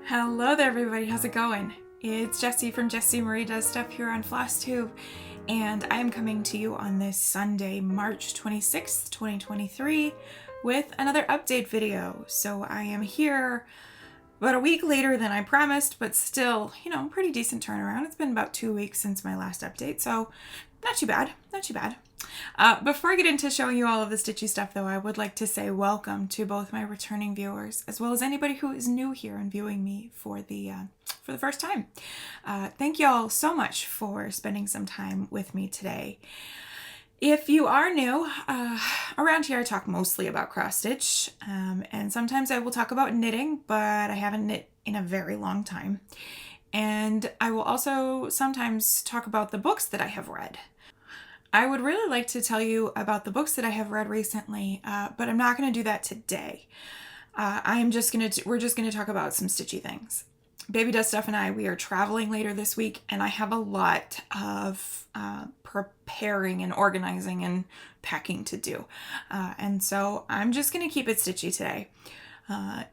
Hello there everybody, how's it going? It's Jessie from Jessie Marie Does Stuff here on FlossTube, and I am coming to you on this Sunday, March 26th, 2023 with another update video. So I am here about a week later than I promised, but still, pretty decent turnaround. It's been about 2 weeks since my last update, so not too bad, not too bad. Before I get into showing you all of the Stitchy stuff, though, I would like to say welcome to both my returning viewers, as well as anybody who is new here and viewing me for the first time. Thank you all so much for spending some time with me today. If you are new, around here I talk mostly about cross stitch, and sometimes I will talk about knitting, but I haven't knit in a very long time. And I will also sometimes talk about the books that I have read. I would really like to tell you about the books that I have read recently, but I'm not going to do that today. We're just going to talk about some stitchy things. Baby Does Stuff and we are traveling later this week, and I have a lot of preparing and organizing and packing to do. And so I'm just going to keep it stitchy today.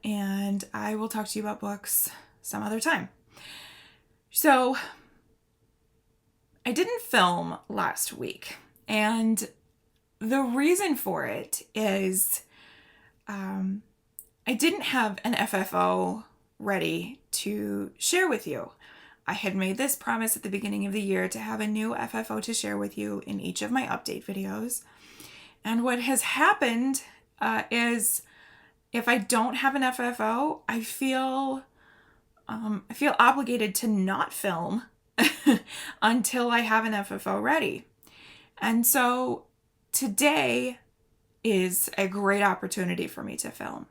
And I will talk to you about books some other time. So I didn't film last week, and the reason for it is I didn't have an FFO ready to share with you. I had made this promise at the beginning of the year to have a new FFO to share with you in each of my update videos. And what has happened is if I don't have an FFO, I feel obligated to not film until I have an FFO ready. And so today is a great opportunity for me to film.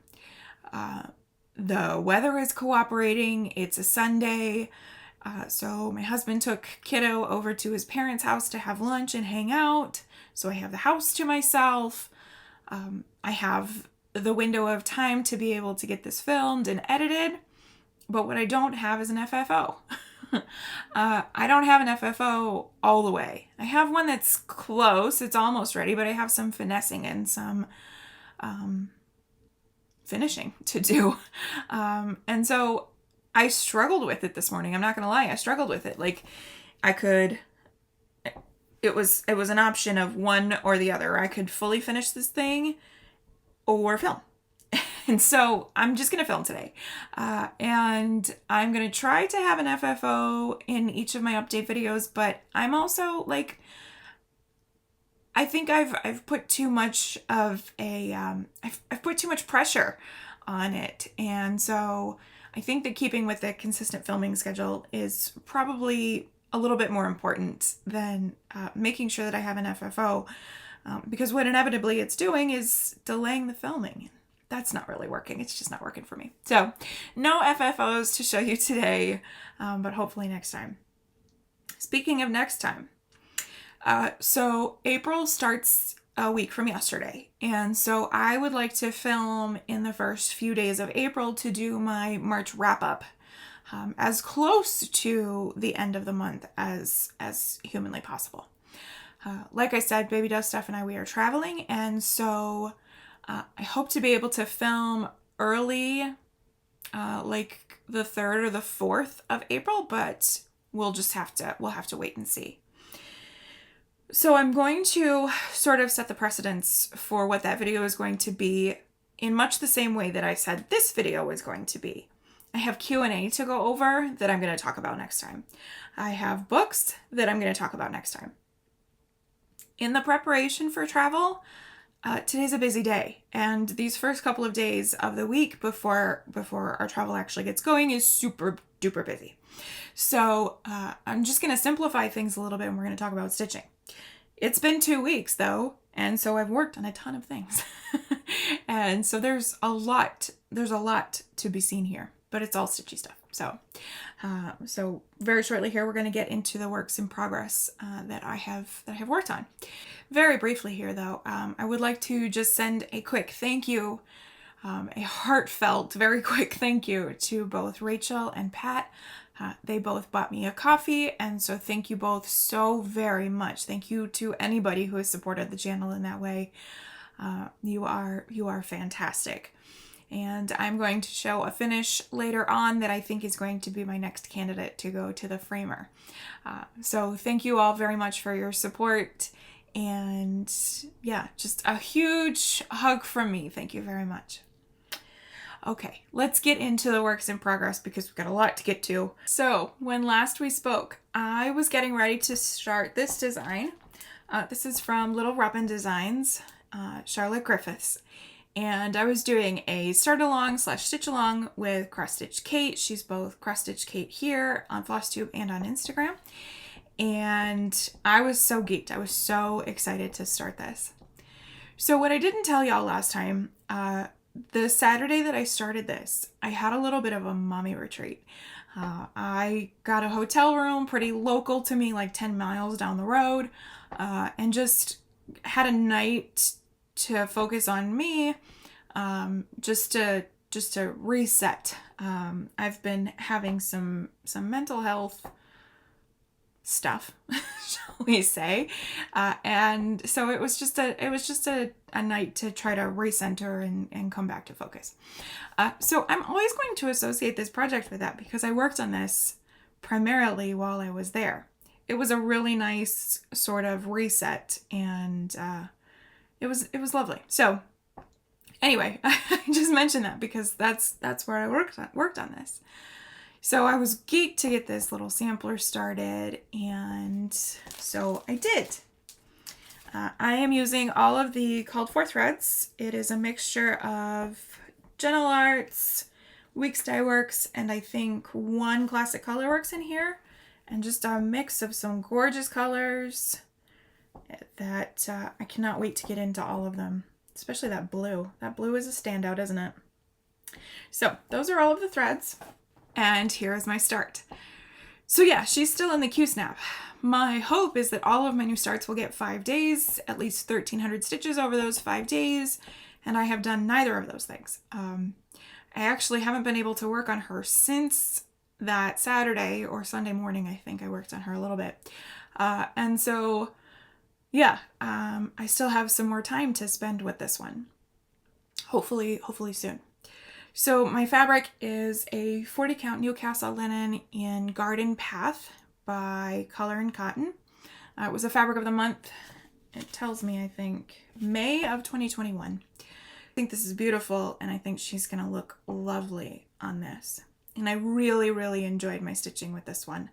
The weather is cooperating. It's a Sunday. So my husband took kiddo over to his parents' house to have lunch and hang out. So I have the house to myself. I have the window of time to be able to get this filmed and edited. But what I don't have is an FFO. I don't have an FFO all the way. I have one that's close. It's almost ready, but I have some finessing and some finishing to do. And so I struggled with it this morning. I'm not going to lie. I struggled with it. It was an option of one or the other. I could fully finish this thing or film. And so I'm just going to film today. And I'm going to try to have an FFO in each of my update videos, but I'm also I think I've put too much of I've put too much pressure on it. And so I think that keeping with a consistent filming schedule is probably a little bit more important than making sure that I have an FFO, because what inevitably it's doing is delaying the filming. That's not really working. It's just not working for me. So no FFOs to show you today, but hopefully next time. Speaking of next time, so April starts a week from yesterday. And so I would like to film in the first few days of April to do my March wrap up, as close to the end of the month as humanly possible. Like I said, Baby Does Stuff and we are traveling. And so I hope to be able to film early, like the 3rd or the 4th of April, but we'll have to wait and see. So I'm going to sort of set the precedence for what that video is going to be in much the same way that I said this video is going to be. I have Q&A to go over that I'm going to talk about next time. I have books that I'm going to talk about next time. In the preparation for travel, today's a busy day, and these first couple of days of the week before our travel actually gets going is super duper busy. So I'm just going to simplify things a little bit, and we're going to talk about stitching. It's been 2 weeks though, and so I've worked on a ton of things. And so there's a lot to be seen here, but it's all stitchy stuff. So very shortly here, we're going to get into the works in progress that I have worked on. Very briefly here though, I would like to just send a quick thank you, a heartfelt, very quick thank you to both Rachel and Pat. They both bought me a coffee, and so thank you both so very much. Thank you to anybody who has supported the channel in that way. You are fantastic. And I'm going to show a finish later on that I think is going to be my next candidate to go to the framer. So thank you all very much for your support. And yeah, just a huge hug from me. Thank you very much. Okay, let's get into the works in progress because we've got a lot to get to. So when last we spoke, I was getting ready to start this design. This is from Little Robin Designs, Charlotte Griffiths. And I was doing a start along / stitch along with Cross Stitch Kate. She's both Cross Stitch Kate here on FlossTube and on Instagram. And I was so geeked. I was so excited to start this. So what I didn't tell y'all last time, the Saturday that I started this, I had a little bit of a mommy retreat. I got a hotel room pretty local to me, like 10 miles down the road, and just had a night to focus on me, just to reset. I've been having some mental health stuff, shall we say, and so it was just a night to try to recenter and come back to focus. So I'm always going to associate this project with that because I worked on this primarily while I was there. It was a really nice sort of reset, and it was lovely. So anyway, I just mentioned that because that's where I worked on this. So I was geeked to get this little sampler started, and so I did. I am using all of the called for threads. It is a mixture of Needleart's, Weeks Dye Works, and I think one Classic Colorworks in here, and just a mix of some gorgeous colors that I cannot wait to get into all of them, especially that blue. That blue is a standout, isn't it? So those are all of the threads, and here is my start. So yeah, she's still in the Q-snap. My hope is that all of my new starts will get 5 days, at least 1,300 stitches over those 5 days, and I have done neither of those things. I actually haven't been able to work on her since that Saturday or Sunday morning. I think I worked on her a little bit. And so yeah, I still have some more time to spend with this one. Hopefully soon. So my fabric is a 40 count Newcastle linen in Garden Path by Color and Cotton. It was a fabric of the month. It tells me, I think, May of 2021. I think this is beautiful, and I think she's gonna look lovely on this. And I really, really enjoyed my stitching with this one.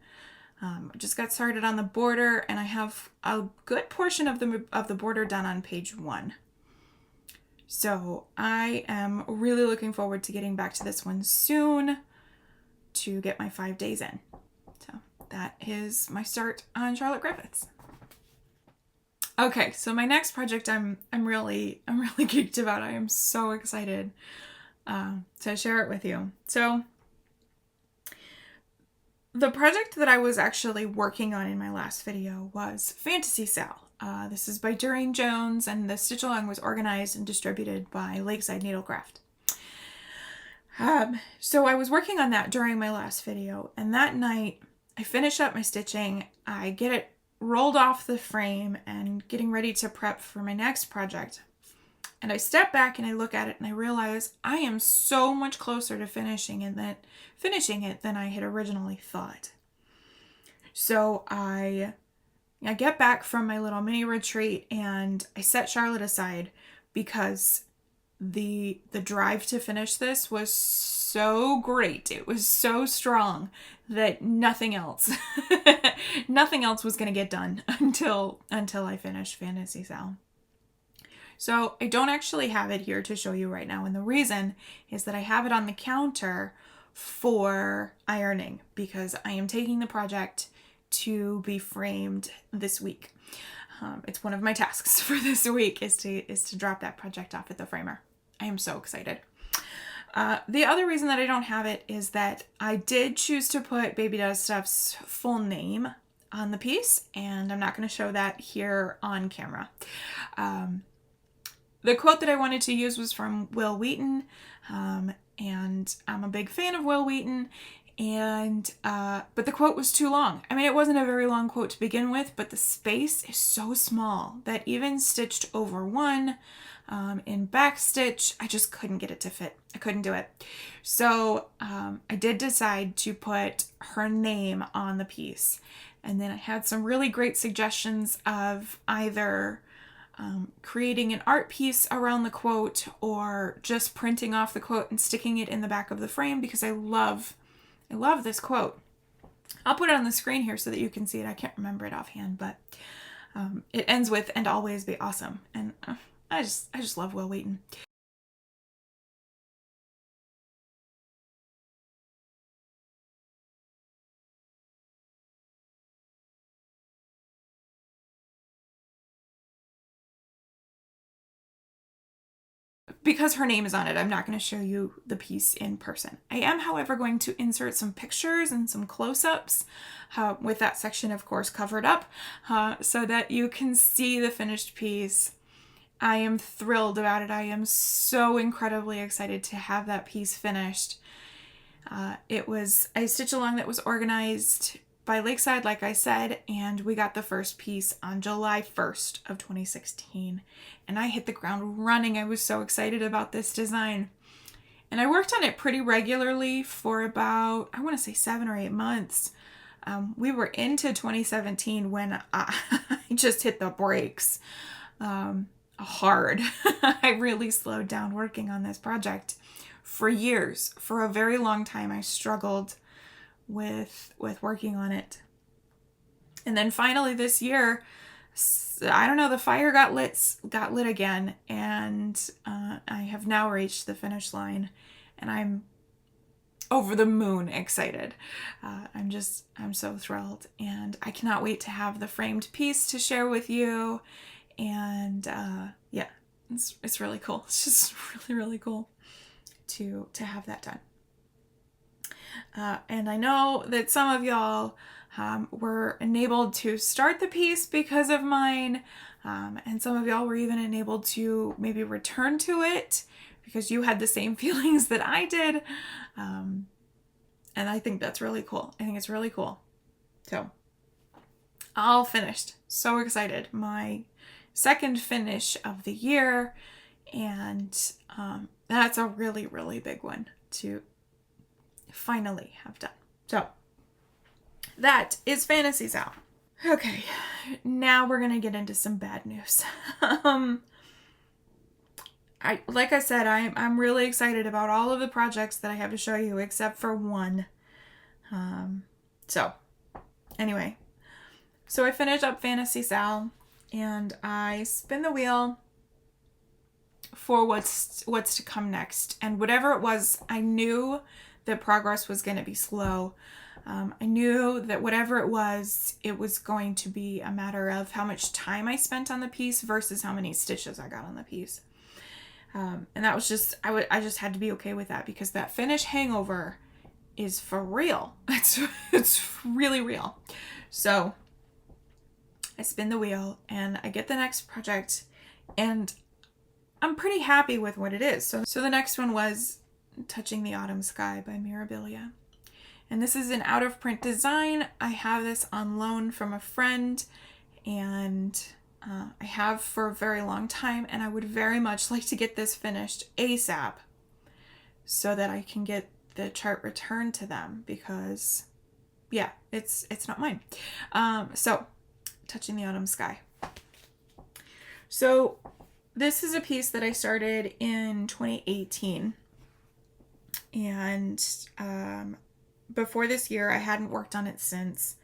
I just got started on the border, and I have a good portion of the border done on page 1. So I am really looking forward to getting back to this one soon to get my 5 days in. So that is my start on Charlotte Griffiths. Okay, so my next project I'm really geeked about. I am so excited to share it with you. So the project that I was actually working on in my last video was Fantasy Sal. This is by Durene Jones, and the stitch along was organized and distributed by Lakeside Needlecraft. So I was working on that during my last video, and that night I finish up my stitching, I get it rolled off the frame and getting ready to prep for my next project. And I step back and I look at it and I realize I am so much closer to finishing it than I had originally thought. So I get back from my little mini retreat and I set Charlotte aside because the drive to finish this was so great. It was so strong that nothing else was going to get done until I finished Fantasy Sal. So I don't actually have it here to show you right now, and the reason is that I have it on the counter for ironing because I am taking the project to be framed this week. It's one of my tasks for this week is to drop that project off at the framer. I am so excited. The other reason that I don't have it is that I did choose to put Baby Does Stuff's full name on the piece, and I'm not going to show that here on camera. The quote that I wanted to use was from Will Wheaton, and I'm a big fan of Will Wheaton, And, but the quote was too long. I mean, it wasn't a very long quote to begin with, but the space is so small that even stitched over one, in backstitch, I just couldn't get it to fit. I couldn't do it. So, I did decide to put her name on the piece. And then I had some really great suggestions of either creating an art piece around the quote or just printing off the quote and sticking it in the back of the frame, because I love this quote. I'll put it on the screen here so that you can see it. I can't remember it offhand, but it ends with "and always be awesome," and I just love Will Wheaton. Because her name is on it, I'm not going to show you the piece in person. I am, however, going to insert some pictures and some close-ups with that section, of course, covered up, so that you can see the finished piece. I am thrilled about it. I am so incredibly excited to have that piece finished. It was a stitch along that was organized by Lakeside, like I said, and we got the first piece on July 1st of 2016. And I hit the ground running. I was so excited about this design. And I worked on it pretty regularly for about, I want to say 7 or 8 months. We were into 2017 when I just hit the brakes hard. I really slowed down working on this project. For years, for a very long time, I struggled with working on it. And then finally this year, I don't know, the fire got lit again, and I have now reached the finish line, and I'm over the moon excited. I'm so thrilled, and I cannot wait to have the framed piece to share with you. And yeah, it's really cool. It's just really cool to have that done. And I know that some of y'all were enabled to start the piece because of mine, and some of y'all were even enabled to maybe return to it because you had the same feelings that I did. And I think that's really cool. I think it's really cool. So, all finished. So excited. My second finish of the year, and that's a really big one to finally have done. So that is Fantasy Sal. Okay, now we're gonna get into some bad news. Like I said, I'm really excited about all of the projects that I have to show you except for one. So anyway, so I finished up Fantasy Sal, and I spin the wheel for what's to come next. And whatever it was, I knew that progress was going to be slow. I knew that whatever it was going to be a matter of how much time I spent on the piece versus how many stitches I got on the piece. And that was just, I just had to be okay with that, because that finish hangover is for real. It's really real. So I spin the wheel and I get the next project, and I'm pretty happy with what it is. So the next one was Touching the Autumn Sky by Mirabilia. And this is an out of print design. I have this on loan from a friend, and I have for a very long time, and I would very much like to get this finished ASAP so that I can get the chart returned to them, because yeah, it's not mine. So Touching the Autumn Sky. So this is a piece that I started in 2018. And before this year, I hadn't worked on it since.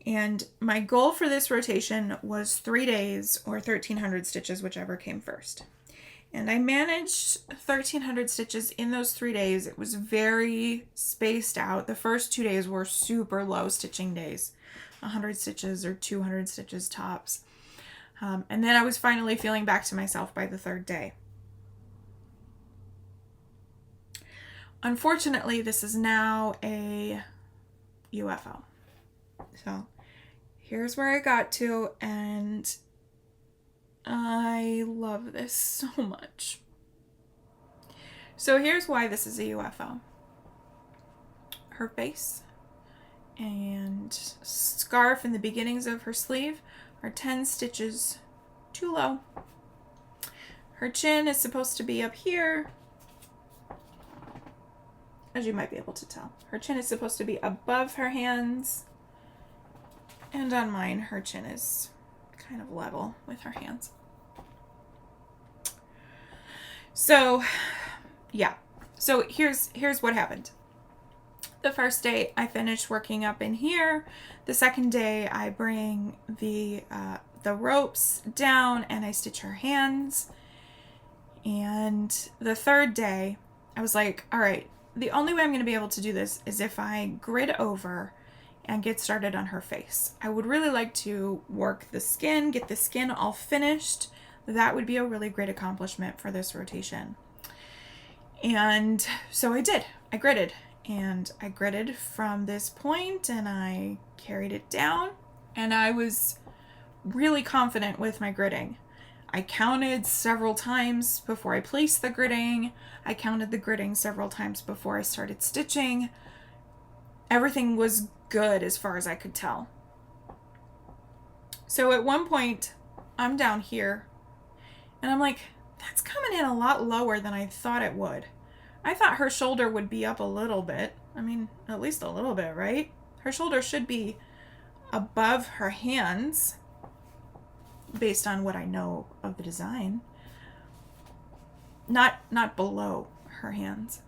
And my goal for this rotation was 3 days or 1,300 stitches, whichever came first. And I managed 1,300 stitches in those 3 days. It was very spaced out. The first 2 days were super low stitching days, 100 stitches or 200 stitches tops. And then I was finally feeling back to myself by the 3rd day. Unfortunately, this is now a UFO. So here's where I got to, and I love this so much. So here's why this is a UFO. her face, and scarf and the beginnings of her sleeve are 10 stitches too low. Her chin is supposed to be up here, as you might be able to tell. Her chin is supposed to be above her hands, and on mine her chin is kind of level with her hands. So yeah, so here's what happened. The first day I finished working up in here. The second day I bring the ropes down and I stitch her hands. And the third day I was like, all right, the only way I'm going to be able to do this is if I grid over and get started on her face. I would really like to work the skin, get the skin all finished. That would be a really great accomplishment for this rotation. And so I did. I gridded. And I gridded from this point and I carried it down. And I was really confident with my gridding. I counted several times before I placed the gridding. I counted the gridding several times before I started stitching. Everything was good as far as I could tell. So at one point, I'm down here and I'm like, that's coming in a lot lower than I thought it would. I thought her shoulder would be up a little bit. I mean, at least a little bit, right? Her shoulder should be above her hands, based on what I know of the design. Not below her hands.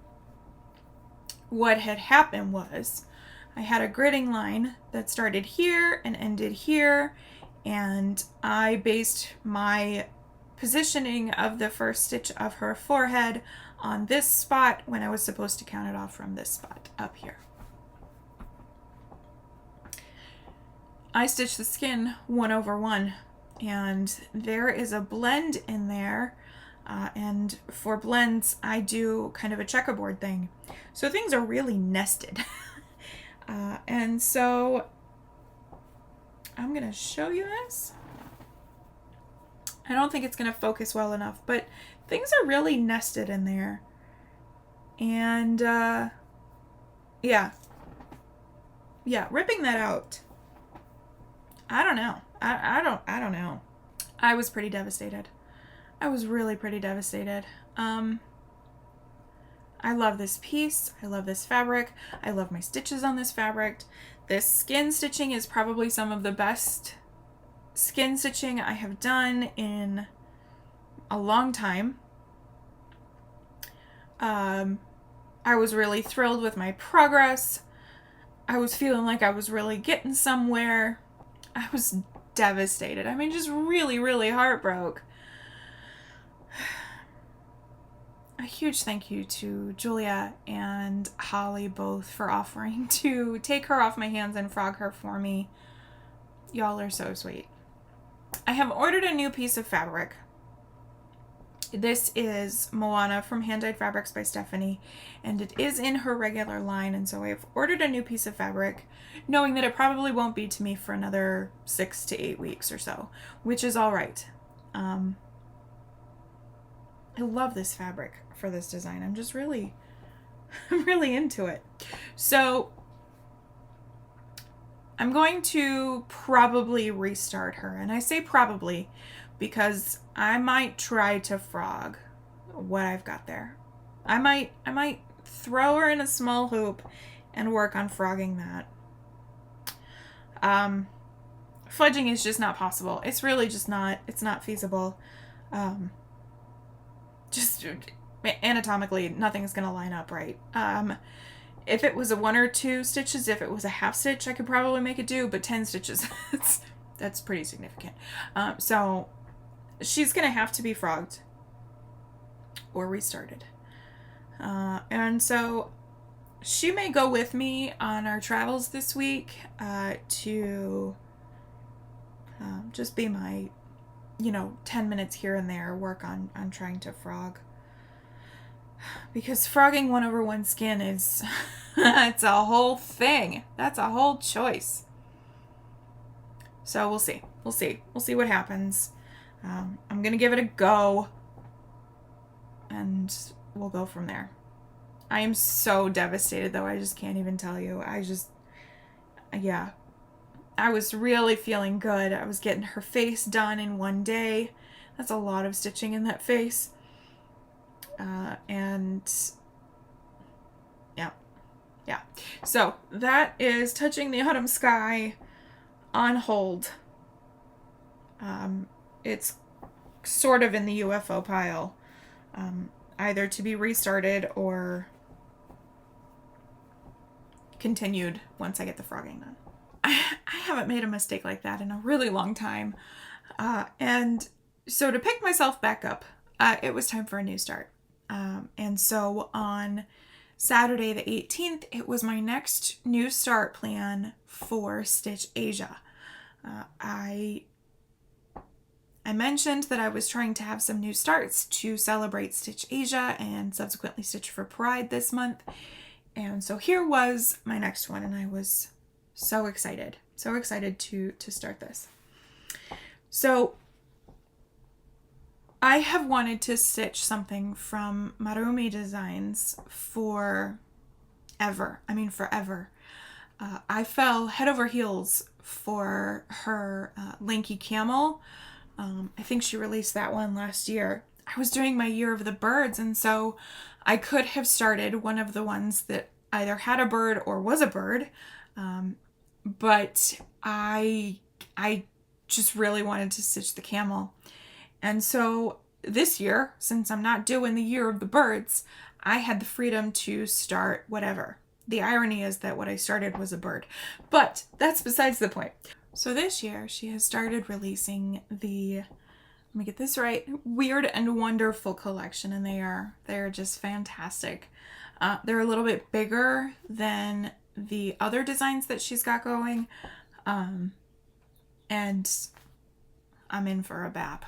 What had happened was I had a gridding line that started here and ended here, and I based my positioning of the first stitch of her forehead on this spot when I was supposed to count it off from this spot up here. I stitched the skin 1/1, and there is a blend in there, and for blends I do kind of a checkerboard thing, so things are really nested. And so I'm gonna show you this. I don't think it's gonna focus well enough, but things are really nested in there. And yeah, ripping that out, I don't know. I don't know. I was pretty devastated. I was really pretty devastated. I love this piece. I love this fabric. I love my stitches on this fabric. This skin stitching is probably some of the best skin stitching I have done in a long time. I was really thrilled with my progress. I was feeling like I was really getting somewhere. I was devastated. I mean, just really, really heartbroken. A huge thank you to Julia and Holly both for offering to take her off my hands and frog her for me. Y'all are so sweet. I have ordered a new piece of fabric. This is Moana from Hand Dyed Fabrics by Stephanie, and it is in her regular line, and so I've ordered a new piece of fabric, knowing that it probably won't be to me for another 6 to 8 weeks or so, which is all right. I love this fabric for this design. I'm just really, I'm really into it. So I'm going to probably restart her, and I say probably because I might try to frog what I've got there. I might throw her in a small hoop and work on frogging that. Fudging is just not possible. It's really just not, it's not feasible. Just anatomically, nothing's gonna line up right. If it was a 1 or 2 stitches, if it was a half stitch, I could probably make it do, but 10 stitches, that's pretty significant. So she's gonna have to be frogged or restarted. And so she may go with me on our travels this week to just be my, 10 minutes here and there work on trying to frog. Because frogging 1/1 skin is, it's a whole thing. That's a whole choice. So we'll see. We'll see what happens. I'm going to give it a go, and we'll go from there. I am so devastated though. I just can't even tell you. Yeah. I was really feeling good. I was getting her face done in one day. That's a lot of stitching in that face. And yeah. So that is Touching the Autumn Sky on hold. It's sort of in the UFO pile, either to be restarted or continued once I get the frogging done. I haven't made a mistake like that in a really long time. And so to pick myself back up, it was time for a new start. And so on Saturday the 18th, it was my next new start plan for Stitch Asia. I mentioned that I was trying to have some new starts to celebrate Stitch Asia and subsequently Stitch for Pride this month. And so here was my next one, and I was so excited to start this. So I have wanted to stitch something from Marroomy Designs forever. I fell head over heels for her Lanky Camel. I think she released that one last year. I was doing my Year of the Birds, and so I could have started one of the ones that either had a bird or was a bird. But I just really wanted to stitch the camel. And so this year, since I'm not doing the Year of the Birds, I had the freedom to start whatever. The irony is that what I started was a bird, but that's besides the point. So this year she has started releasing the, let me get this right, Weird and Wonderful collection, and they are just fantastic. They're a little bit bigger than the other designs that she's got going, and I'm in for a bap.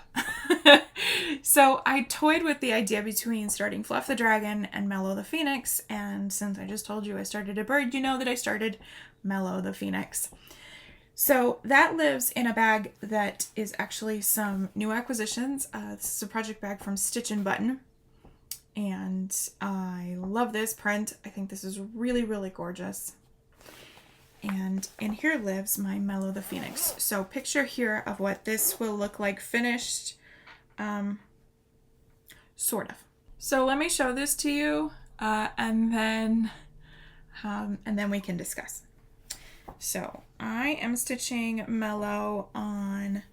So I toyed with the idea between starting Fluff the Dragon and Mellow the Phoenix, and since I just told you I started a bird, you know that I started Mellow the Phoenix. So that lives in a bag that is actually some new acquisitions. This is a project bag from Stitch and Button, and I love this print. I think this is really, really gorgeous. And in here lives my Mellow the Phoenix. So picture here of what this will look like finished, sort of. So let me show this to you, and then we can discuss. So I am stitching Mellow on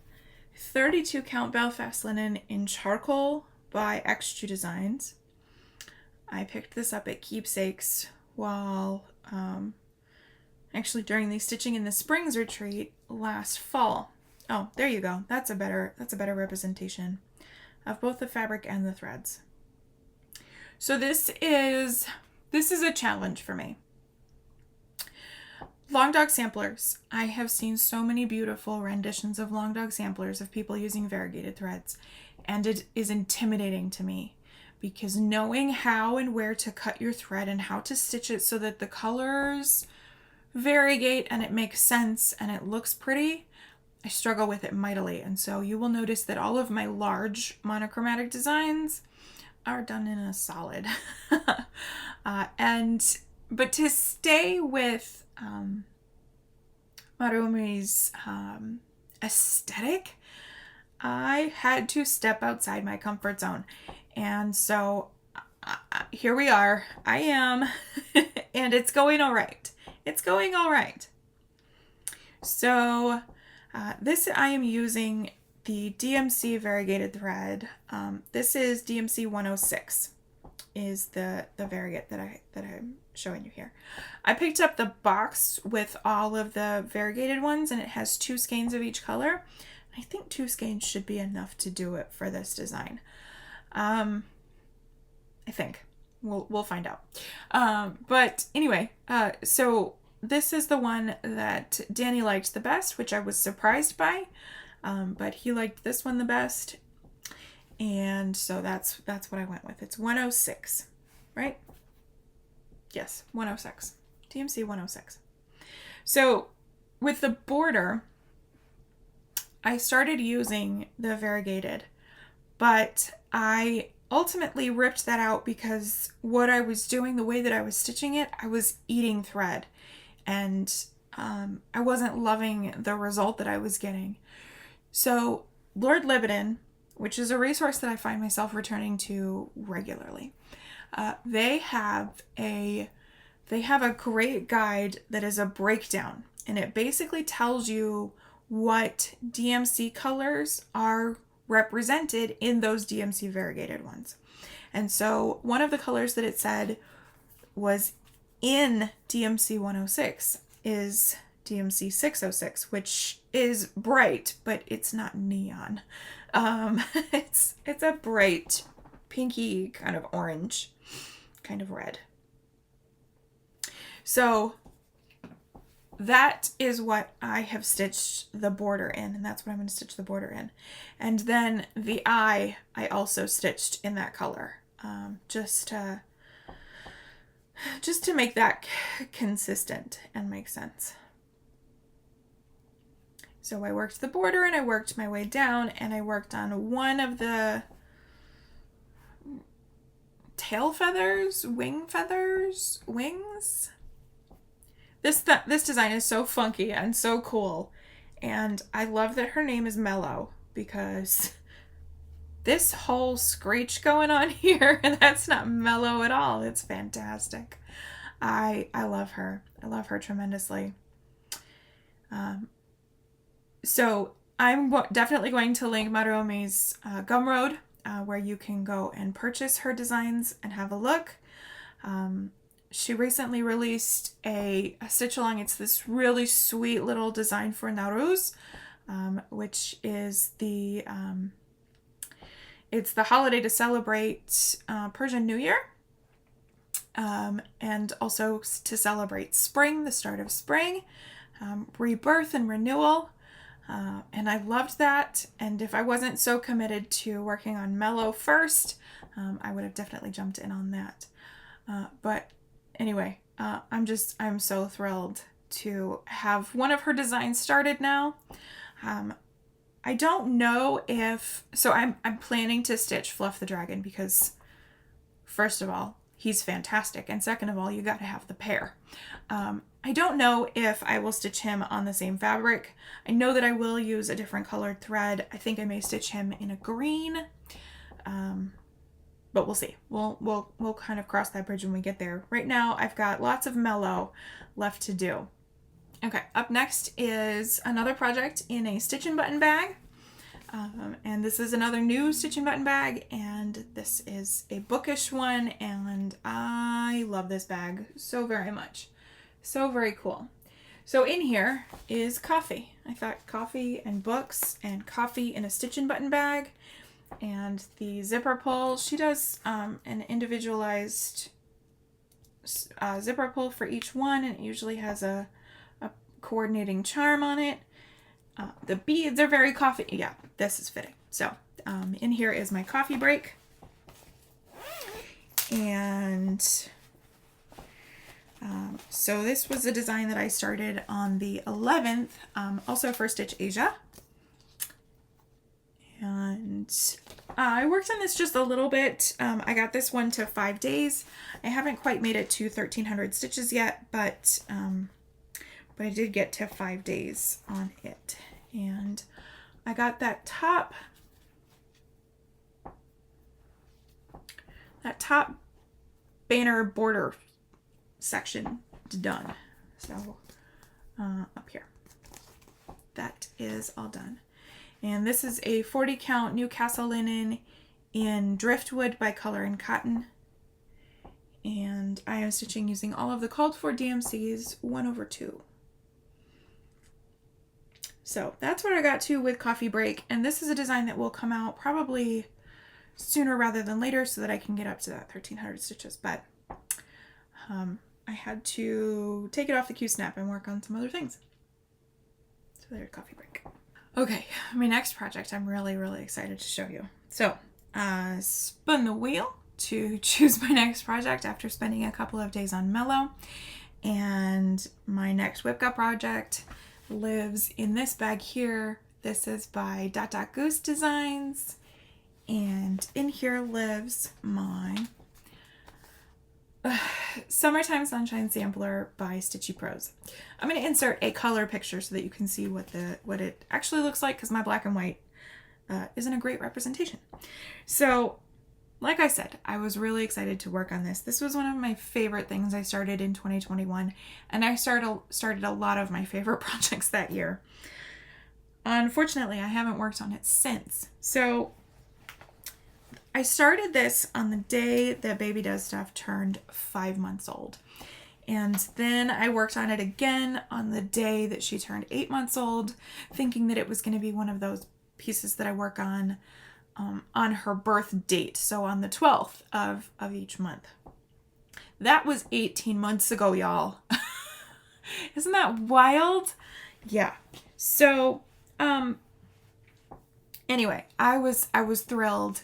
32 count Belfast linen in charcoal by Extra Designs. I picked this up at Keepsakes while actually during the Stitching in the Springs retreat last fall. Oh, there you go. That's a better representation of both the fabric and the threads. So this is a challenge for me. Long Dog samplers. I have seen so many beautiful renditions of Long Dog samplers of people using variegated threads, and it is intimidating to me because knowing how and where to cut your thread and how to stitch it so that the colors variegate and it makes sense and it looks pretty, I struggle with it mightily. And so you will notice that all of my large monochromatic designs are done in a solid. But to stay with Marroomy's aesthetic, I had to step outside my comfort zone. And so here we are. I am, and it's going all right. It's going all right. So this I am using the DMC variegated thread. This is DMC 106 is the variegate that I'm showing you here. I picked up the box with all of the variegated ones, and it has 2 skeins of each color. I think 2 skeins should be enough to do it for this design. I think we'll find out. But anyway, so this is the one that Danny liked the best, which I was surprised by. But he liked this one the best. And so that's what I went with. It's 106, right? Yes, 106. DMC 106. So with the border, I started using the variegated, but I ultimately ripped that out because what I was doing, the way that I was stitching it, I was eating thread, and I wasn't loving the result that I was getting. So Lord Lebanon, which is a resource that I find myself returning to regularly, they have a great guide that is a breakdown, and it basically tells you what DMC colors are represented in those DMC variegated ones. And so one of the colors that it said was in DMC 106 is DMC 606, which is bright, but it's not neon. It's a bright pinky kind of orange, kind of red. So that is what I have stitched the border in, and that's what I'm going to stitch the border in. And then the eye I also stitched in that color, just to make that consistent and make sense. So I worked the border and I worked my way down, and I worked on one of the tail feathers, wings. This design is so funky and so cool, and I love that her name is Mellow, because this whole screech going on here, and that's not mellow at all. It's fantastic. I love her. I love her tremendously. So I'm definitely going to link Marroomy's Gumroad, where you can go and purchase her designs and have a look. She recently released a stitch along. It's this really sweet little design for Nowruz, which is it's the holiday to celebrate Persian New Year, and also to celebrate spring, the start of spring, rebirth and renewal. And I loved that. And if I wasn't so committed to working on Mellow first, I would have definitely jumped in on that. But anyway, I'm so thrilled to have one of her designs started now. I don't know if, so I'm planning to stitch Fluff the Dragon, because first of all, he's fantastic, and second of all, you got to have the pair. I don't know if I will stitch him on the same fabric. I know that I will use a different colored thread. I think I may stitch him in a green. But we'll see. We'll kind of cross that bridge when we get there. Right now, I've got lots of Mellow left to do. Okay, up next is another project in a stitch and button bag. And this is another new stitch and button bag, and this is a bookish one, and I love this bag so very much. So very cool. So in here is coffee. I thought coffee and books and coffee in a stitch and button bag. And the zipper pull, she does an individualized zipper pull for each one, and it usually has a coordinating charm on it. The beads are very coffee. Yeah, this is fitting. So in here is my coffee break. And so this was a design that I started on the 11th, also for Stitch Asia. And I worked on this just a little bit. I got this one to 5 days. I haven't quite made it to 1,300 stitches yet, but I did get to 5 days on it. And I got that top banner border section done. So up here, that is all done. And this is a 40 count Newcastle linen in Driftwood by Color and Cotton. And I am stitching using all of the called for DMCs 1/2. So that's what I got to with Coffee Break. And this is a design that will come out probably sooner rather than later so that I can get up to that 1,300 stitches. But I had to take it off the Q-snap and work on some other things. So there's Coffee Break. Okay, my next project I'm really, really excited to show you. So I spun the wheel to choose my next project after spending a couple of days on Mellow. And my next Whipka project lives in this bag here. This is by Dot Dot Goose Designs. And in here lives my Summertime Sunshine Sampler by Stitchy Prose. I'm going to insert a color picture so that you can see what it actually looks like, because my black and white isn't a great representation. So, like I said, I was really excited to work on this. This was one of my favorite things I started in 2021, and I started a lot of my favorite projects that year. Unfortunately, I haven't worked on it since. So I started this on the day that Baby Does Stuff turned 5 months old. And then I worked on it again on the day that she turned 8 months old, thinking that it was going to be one of those pieces that I work on her birth date. So on the 12th of each month. That was 18 months ago, y'all. Isn't that wild? Yeah. So, anyway, I was thrilled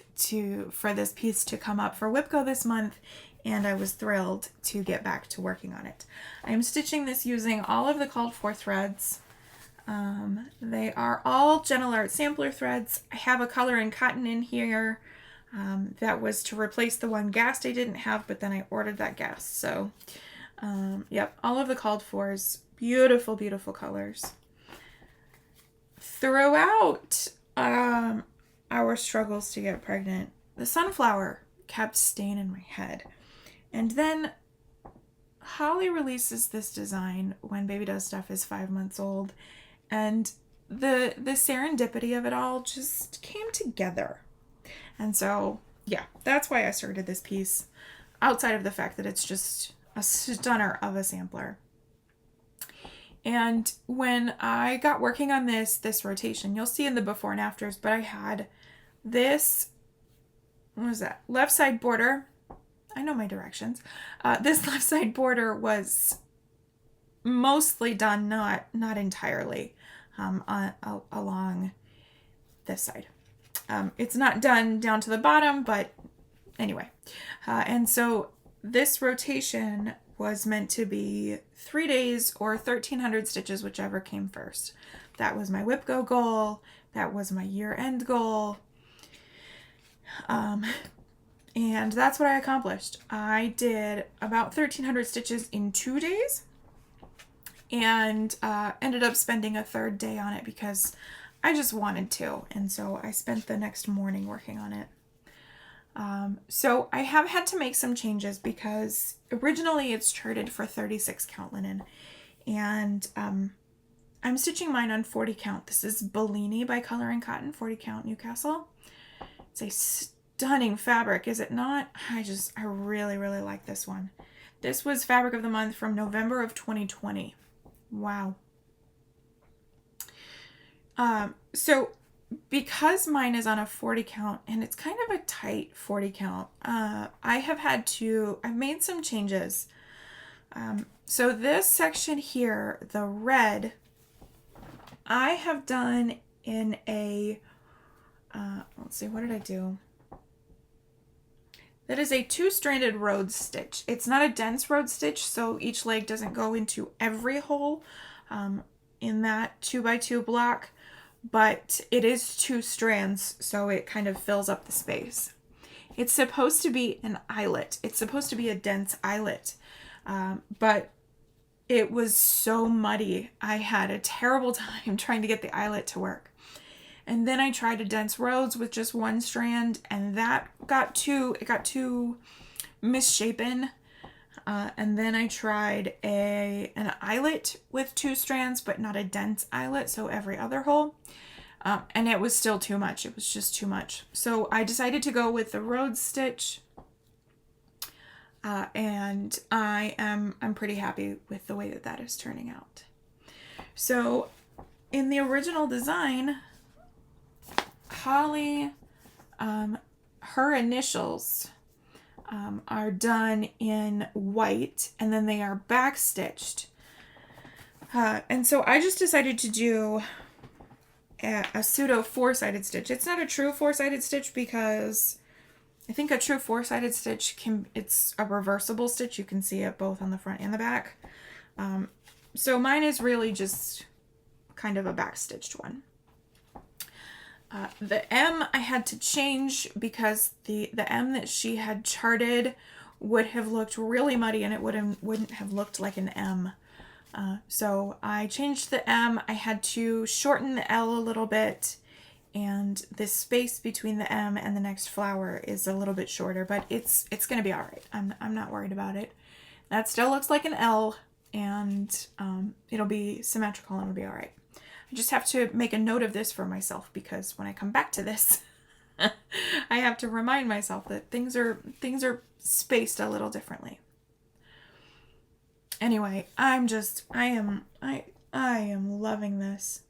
for this piece to come up for WIPCO this month, and I was thrilled to get back to working on it. I am stitching this using all of the called for threads. They are all Needleart sampler threads. I have a color and cotton in here. That was to replace the one gast I didn't have, but then I ordered that gast. So, yep, all of the called fors. Beautiful, beautiful colors. Throughout our struggles to get pregnant, the sunflower kept staying in my head. And then Holly releases this design when Baby Does Stuff is 5 months old, and the serendipity of it all just came together. And so, yeah, that's why I started this piece, outside of the fact that it's just a stunner of a sampler. And when I got working on this rotation, you'll see in the before and afters, but I had this, what was that? Left side border. I know my directions. This left side border was mostly done, not entirely, along this side. It's not done down to the bottom, but anyway. And so this rotation was meant to be 3 days or 1,300 stitches, whichever came first. That was my WIPCO goal. That was my year-end goal. And that's what I accomplished. I did about 1,300 stitches in 2 days, and ended up spending a third day on it because I just wanted to. And so I spent the next morning working on it. So I have had to make some changes because originally it's charted for 36 count linen, and I'm stitching mine on 40 count. This is Bellini by Color and Cotton, 40 count Newcastle. It's a stunning fabric, is it not? I really, really like this one. This was fabric of the month from November of 2020. Wow. So because mine is on a 40 count and it's kind of a tight 40 count, I've made some changes. So this section here, the red, I have done in a, let's see, what did I do? That is a 2-stranded rhodes stitch. It's not a dense rhodes stitch, so each leg doesn't go into every hole in that 2x2 block, but it is 2 strands, so it kind of fills up the space. It's supposed to be an eyelet. It's supposed to be a dense eyelet, but it was so muddy. I had a terrible time trying to get the eyelet to work. And then I tried a dense rhodes with just 1 strand, and that got too misshapen. And then I tried an eyelet with 2 strands, but not a dense eyelet, so every other hole. And it was still too much. It was just too much. So I decided to go with the rhodes stitch. And I'm pretty happy with the way that is turning out. So in the original design, Holly, her initials are done in white, and then they are back stitched. And so I just decided to do a pseudo 4-sided stitch. It's not a true 4-sided stitch because I think a true 4-sided stitch it's a reversible stitch. You can see it both on the front and the back. So mine is really just kind of a back stitched one. The M I had to change because the M that she had charted would have looked really muddy and it wouldn't have looked like an M. So I changed the M. I had to shorten the L a little bit, and the space between the M and the next flower is a little bit shorter, but it's gonna be all right. I'm not worried about it. That still looks like an L, and it'll be symmetrical and it'll be all right. I just have to make a note of this for myself, because when I come back to this, I have to remind myself that things are spaced a little differently. Anyway, I am loving this.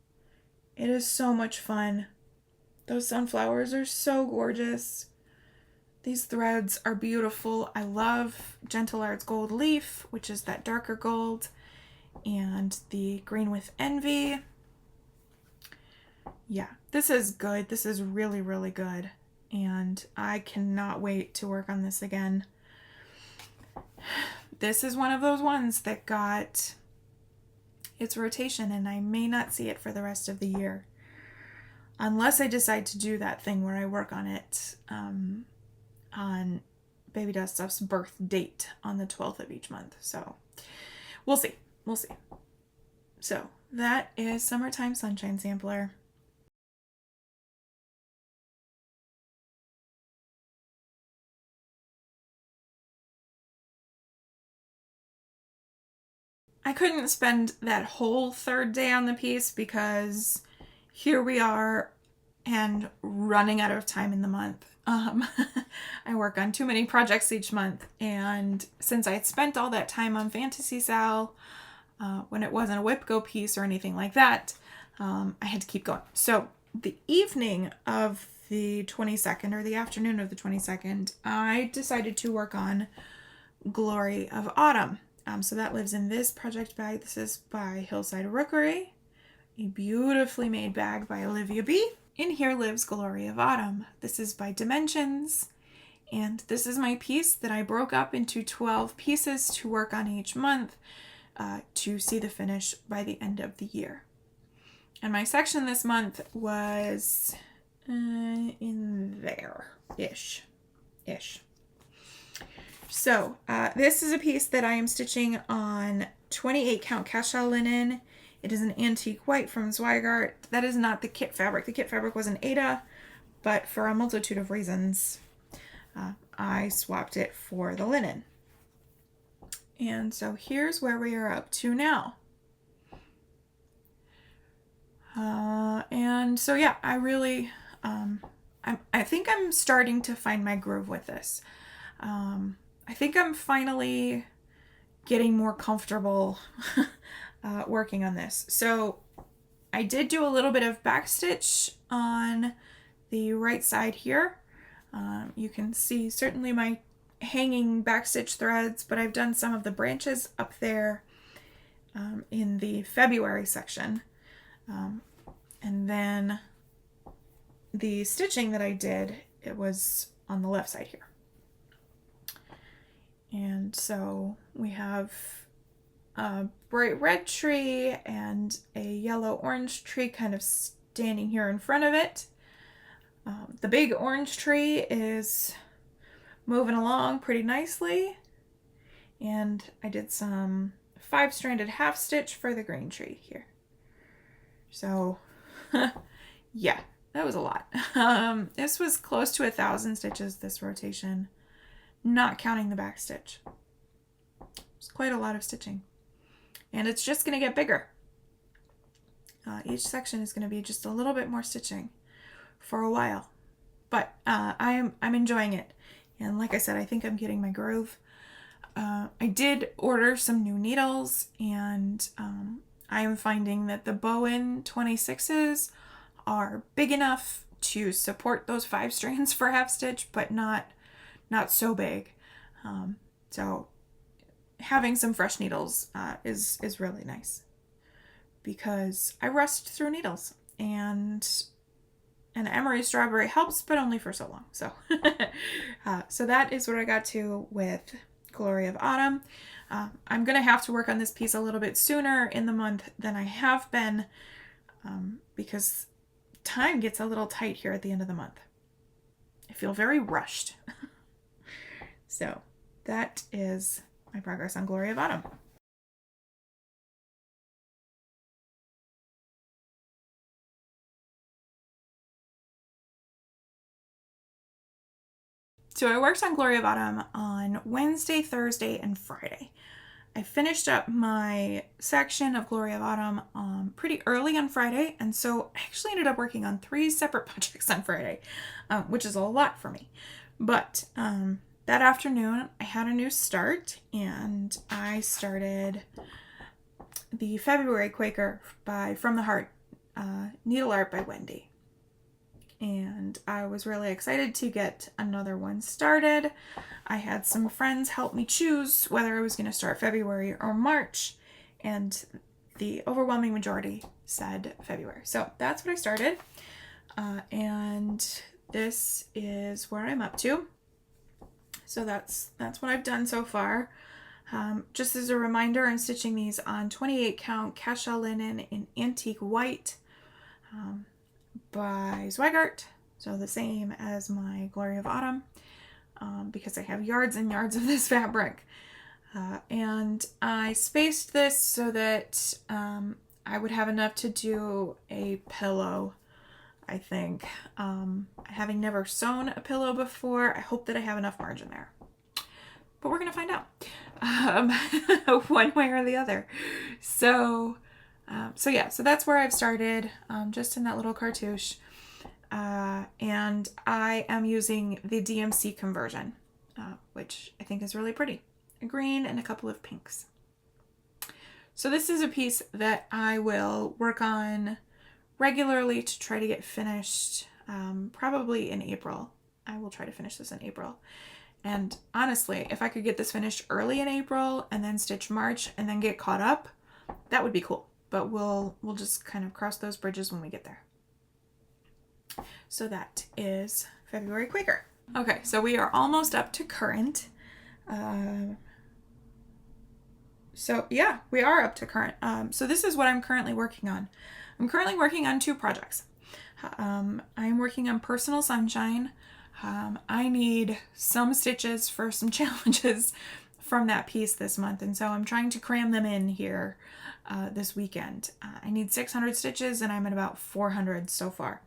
It is so much fun. Those sunflowers are so gorgeous. These threads are beautiful. I love Gentleart's Gold Leaf, which is that darker gold, and the Green with Envy. Yeah, this is good. This is really, really good. And I cannot wait to work on this again. This is one of those ones that got its rotation, and I may not see it for the rest of the year. Unless I decide to do that thing where I work on it on Baby Dust Stuff's birth date on the 12th of each month. So we'll see. We'll see. So that is Summertime Sunshine Sampler. I couldn't spend that whole third day on the piece because here we are and running out of time in the month. I work on too many projects each month, and since I had spent all that time on Fantasy Sal, when it wasn't a WIPGO piece or anything like that, I had to keep going. So the evening of the 22nd, or the afternoon of the 22nd, I decided to work on Glory of Autumn. So that lives in this project bag. This is by Hillside Rookery, a beautifully made bag by Olivia B. In here lives Glory of Autumn. This is by Dimensions, and this is my piece that I broke up into 12 pieces to work on each month to see the finish by the end of the year. And my section this month was in there-ish. So this is a piece that I am stitching on 28 count cashel linen. It is an antique white from Zweigart. That is not the kit fabric. The kit fabric was an Aida, but for a multitude of reasons, I swapped it for the linen. And so here's where we are up to now. And so yeah, I really, I think I'm starting to find my groove with this. I think I'm finally getting more comfortable working on this. So I did do a little bit of backstitch on the right side here. You can see certainly my hanging backstitch threads, but I've done some of the branches up there in the February section. And then the stitching that I did, it was on the left side here. And so we have a bright red tree and a yellow orange tree kind of standing here in front of it. The big orange tree is moving along pretty nicely. And I did some 5-stranded half stitch for the green tree here. So yeah, that was a lot. This was close to 1,000 stitches, this rotation, not counting the back stitch. It's quite a lot of stitching, and it's just going to get bigger. Each section is going to be just a little bit more stitching for a while, but I'm enjoying it. And like I said, I think I'm getting my groove. I did order some new needles, and I am finding that the Bowen 26s are big enough to support those 5 strands for half stitch, but not so big. So having some fresh needles is really nice, because I rushed through needles, and an emery strawberry helps, but only for so long. So so that is what I got to with Glory of Autumn. I'm gonna have to work on this piece a little bit sooner in the month than I have been, because time gets a little tight here at the end of the month. I feel very rushed. So that is my progress on Glory of Autumn. So I worked on Glory of Autumn on Wednesday, Thursday, and Friday. I finished up my section of Glory of Autumn pretty early on Friday, and so I actually ended up working on 3 separate projects on Friday, which is a lot for me. But that afternoon, I had a new start, and I started the February Quaker by From the Heart Needleart by Wendy. And I was really excited to get another one started. I had some friends help me choose whether I was going to start February or March, and the overwhelming majority said February. So that's what I started, and this is where I'm up to. So that's what I've done so far. Just as a reminder, I'm stitching these on 28 count cashel linen in antique white. By Zweigart, so the same as my Glory of Autumn, because I have yards and yards of this fabric. And I spaced this so that I would have enough to do a pillow, I think. Having never sewn a pillow before, I hope that I have enough margin there. But we're going to find out one way or the other. So that's where I've started, just in that little cartouche. And I am using the DMC conversion, which I think is really pretty. A green and a couple of pinks. So this is a piece that I will work on regularly to try to get finished, probably in April. I will try to finish this in April. And honestly, if I could get this finished early in April and then stitch March and then get caught up, that would be cool. But we'll just kind of cross those bridges when we get there. So that is February Quaker. Okay, so we are almost up to current. So yeah, we are up to current. So this is what I'm currently working on. I'm currently working on 2 projects. I'm working on Personal Sunshine. I need some stitches for some challenges from that piece this month, and so I'm trying to cram them in here this weekend. I need 600 stitches and I'm at about 400 so far.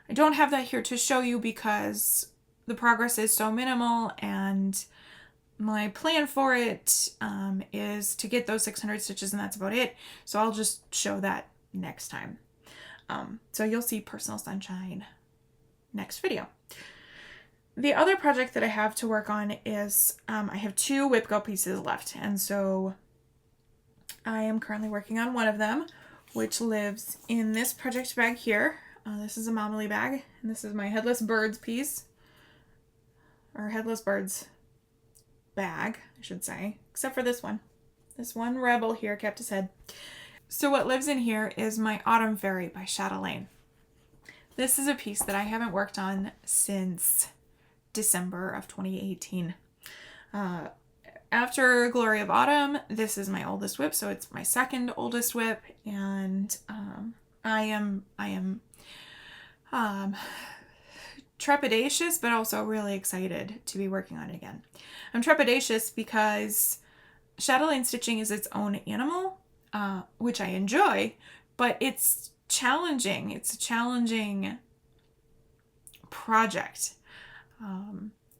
I don't have that here to show you because the progress is so minimal, and my plan for it is to get those 600 stitches, and that's about it. So I'll just show that next time. So you'll see Personal Sunshine next video. The other project that I have to work on is I have 2 whip go pieces left, and so I am currently working on one of them, which lives in this project bag here. This is a Mamily bag, and this is my Headless Birds piece, or Headless Birds bag, I should say, except for this one. This one rebel here kept his head. So what lives in here is my Autumn Fairy by Chatelaine. This is a piece that I haven't worked on since December of 2018. After Glory of Autumn, this is my oldest whip, so it's my second oldest whip, and I am trepidatious, but also really excited to be working on it again. I'm trepidatious because chatelaine stitching is its own animal, which I enjoy, but it's challenging. It's a challenging project.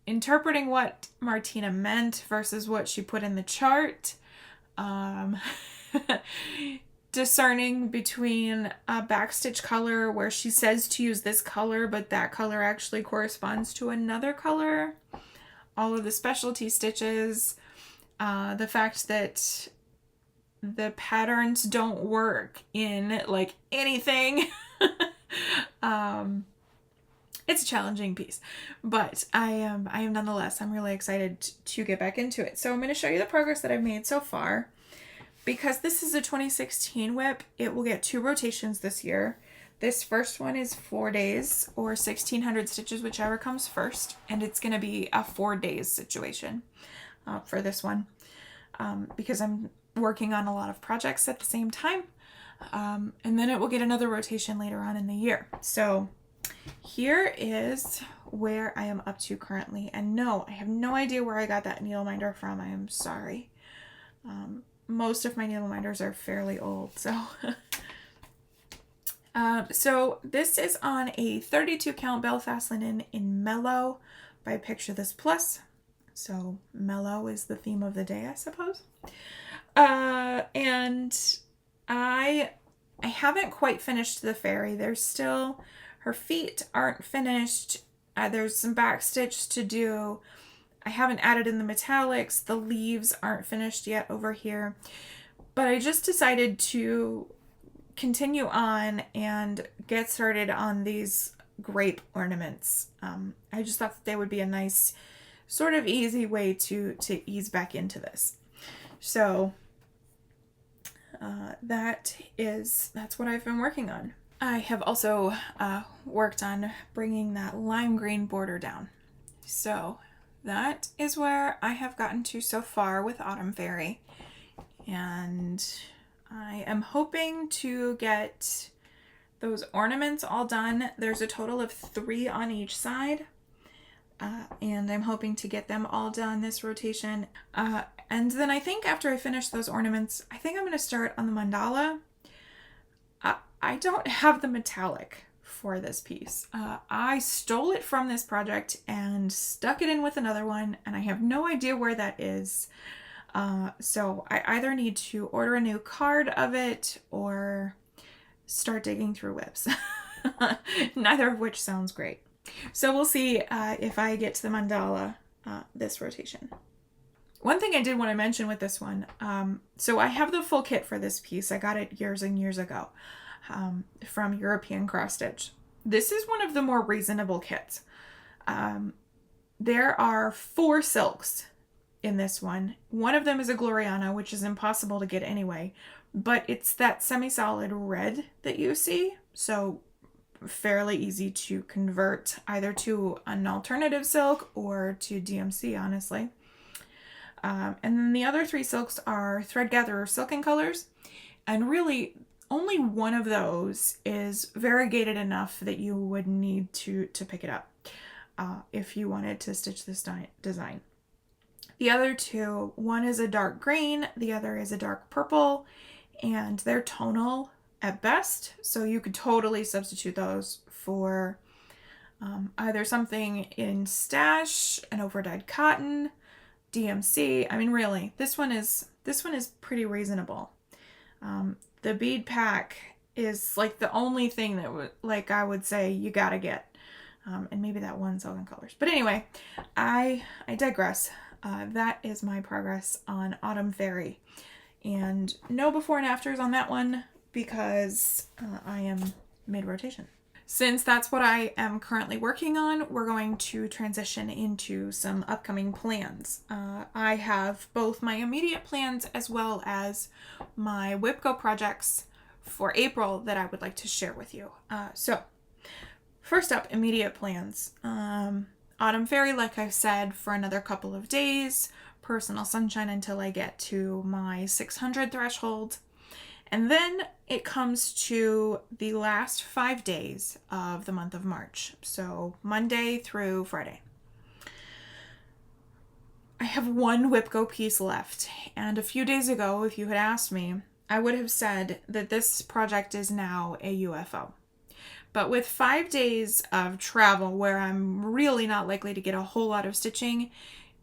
Interpreting what Martina meant versus what she put in the chart. Discerning between a backstitch color where she says to use this color, but that color actually corresponds to another color. All of the specialty stitches. The fact that the patterns don't work in like anything. It's a challenging piece, but I am nonetheless, I'm really excited to get back into it. So I'm going to show you the progress that I've made so far. Because this is a 2016 whip, it will get 2 rotations this year. This first one is 4 days or 1,600 stitches, whichever comes first. And it's going to be a 4 days situation for this one. Because I'm working on a lot of projects at the same time. And then it will get another rotation later on in the year. So here is where I am up to currently. And no, I have no idea where I got that needle minder from. I am sorry. Most of my needle minders are fairly old, so. So this is on a 32 count Belfast linen in Mellow by Picture This Plus. So Mellow is the theme of the day, I suppose. And I haven't quite finished the fairy. There's still, her feet aren't finished. There's some back stitch to do. I haven't added in the metallics. The leaves aren't finished yet over here. But I just decided to continue on and get started on these grape ornaments. I just thought that they would be a nice sort of easy way to ease back into this. So that's what I've been working on. I have also worked on bringing that lime green border down. So that is where I have gotten to so far with Autumn Fairy. And I am hoping to get those ornaments all done. There's a total of 3 on each side. And I'm hoping to get them all done this rotation. And then I think after I finish those ornaments, I think I'm going to start on the mandala. I don't have the metallic for this piece. I stole it from this project and stuck it in with another one, and I have no idea where that is. So I either need to order a new card of it or start digging through whips. Neither of which sounds great. So we'll see if I get to the mandala this rotation. One thing I did want to mention with this one, so I have the full kit for this piece. I got it years and years ago from European Cross Stitch. This is one of the more reasonable kits. There are 4 silks in this one. One of them is a Gloriana, which is impossible to get anyway, but it's that semi-solid red that you see. So fairly easy to convert either to an alternative silk or to DMC, honestly. And then the other 3 silks are Threadgatherer Silken Colors, and really only one of those is variegated enough that you would need to pick it up if you wanted to stitch this design. The other 2, one is a dark green, the other is a dark purple, and they're tonal at best, so you could totally substitute those for either something in stash, an overdyed cotton, DMC. I mean, really, this one is pretty reasonable. The bead pack is like the only thing that I would say you gotta get, and maybe that one Silken Colors. But anyway, I digress. That is my progress on Autumn Fairy, and no before and afters on that one because I am mid-rotation. Since that's what I am currently working on, we're going to transition into some upcoming plans. I have both my immediate plans as well as my WIPCO projects for April that I would like to share with you. So first up, immediate plans. Autumn Fairy, like I've said, for another couple of days. Personal Sunshine until I get to my 600 threshold. And then it comes to the last 5 days of the month of March. So Monday through Friday. I have one WIPCO piece left. And a few days ago, if you had asked me, I would have said that this project is now a UFO. But with 5 days of travel where I'm really not likely to get a whole lot of stitching,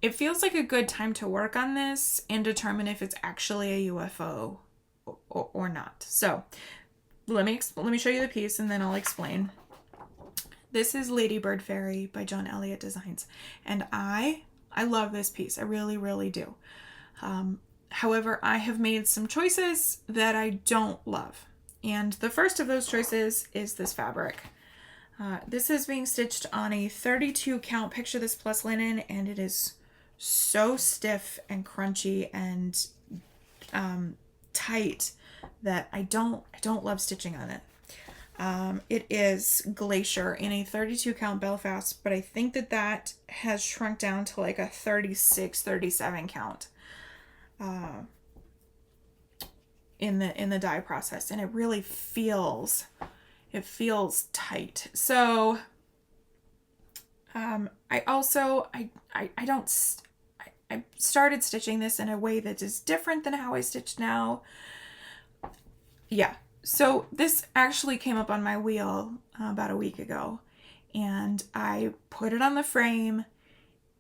it feels like a good time to work on this and determine if it's actually a UFO or not. So let me show you the piece and then I'll explain. This is Ladybird Fairy by John Elliott Designs, and I love this piece. I really, really do. However, I have made some choices that I don't love. And the first of those choices is this fabric. This is being stitched on a 32 count Picture This Plus linen, and it is so stiff and crunchy and tight that I don't love stitching on it. It is Glacier in a 32 count Belfast, but I think that has shrunk down to like a 36, 37 count. in the dye process, and it really feels tight. So I started stitching this in a way that is different than how I stitch now. Yeah, so this actually came up on my wheel about a week ago, and I put it on the frame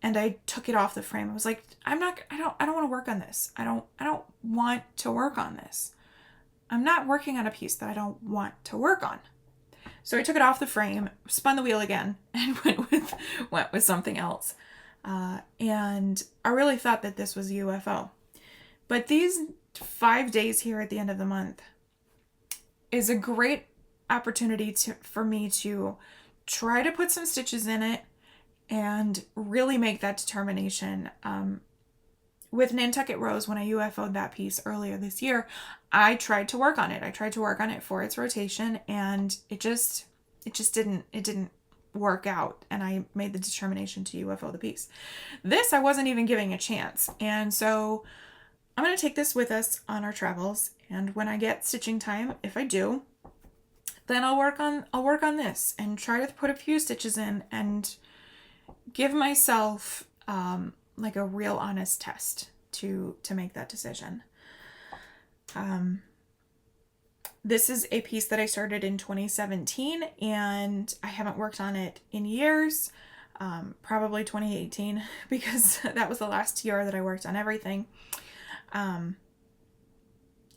and I took it off the frame. I was like, I don't want to work on this. I don't want to work on this. I'm not working on a piece that I don't want to work on. So I took it off the frame, spun the wheel again, and went with something else. And I really thought that this was a UFO. But these 5 days here at the end of the month is a great opportunity for me to try to put some stitches in it and really make that determination. With Nantucket Rose, when I UFO'd that piece earlier this year, I tried to work on it. I tried to work on it for its rotation, and it just didn't work out, and I made the determination to UFO the piece. This I wasn't even giving a chance, and so I'm going to take this with us on our travels, and when I get stitching time, if I do, then I'll work on this and try to put a few stitches in and give myself like a real honest test to make that decision. This is a piece that I started in 2017, and I haven't worked on it in years, probably 2018, because that was the last year that I worked on everything.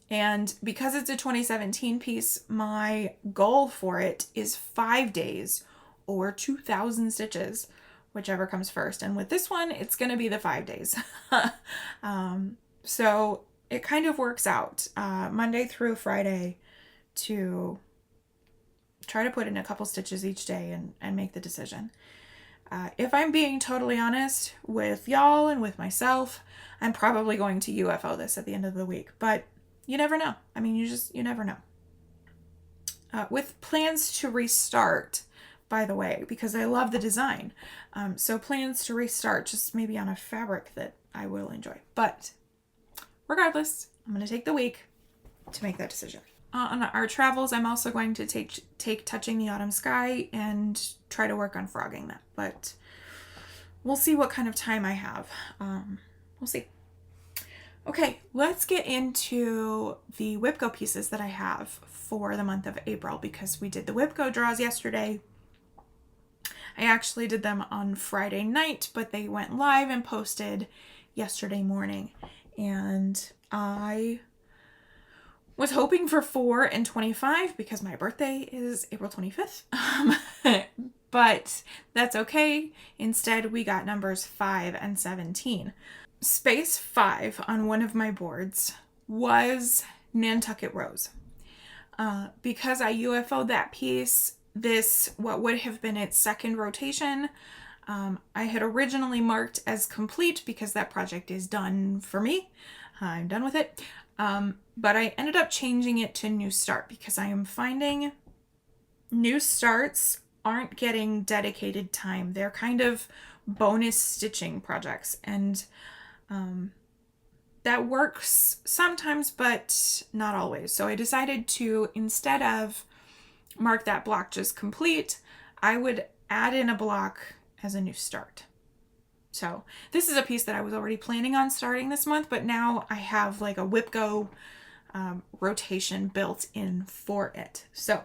And because it's a 2017 piece, my goal for it is 5 days or 2,000 stitches, whichever comes first. And with this one, it's going to be the 5 days. So it kind of works out, Monday through Friday, to try to put in a couple stitches each day and make the decision. If I'm being totally honest with y'all and with myself, I'm probably going to UFO this at the end of the week, but you never know. I mean, you never know. With plans to restart, by the way, because I love the design. So plans to restart, just maybe on a fabric that I will enjoy. But regardless, I'm going to take the week to make that decision. On our travels, I'm also going to take Touching the Autumn Sky and try to work on frogging that. But we'll see what kind of time I have. We'll see. Okay, let's get into the WIPGO pieces that I have for the month of April, because we did the WIPGO draws yesterday. I actually did them on Friday night, but they went live and posted yesterday morning. And I was hoping for 4 and 25 because my birthday is April 25th. But that's okay. Instead, we got numbers 5 and 17. Space 5 on one of my boards was Nantucket Rose. Because I UFO'd that piece, this, what would have been its second rotation, I had originally marked as complete because that project is done for me. I'm done with it. But I ended up changing it to New Start because I am finding new starts aren't getting dedicated time. They're kind of bonus stitching projects, and that works sometimes, but not always. So I decided to, instead of mark that block just complete, I would add in a block as a new start. So this is a piece that I was already planning on starting this month, but now I have like a WIPGO rotation built in for it. So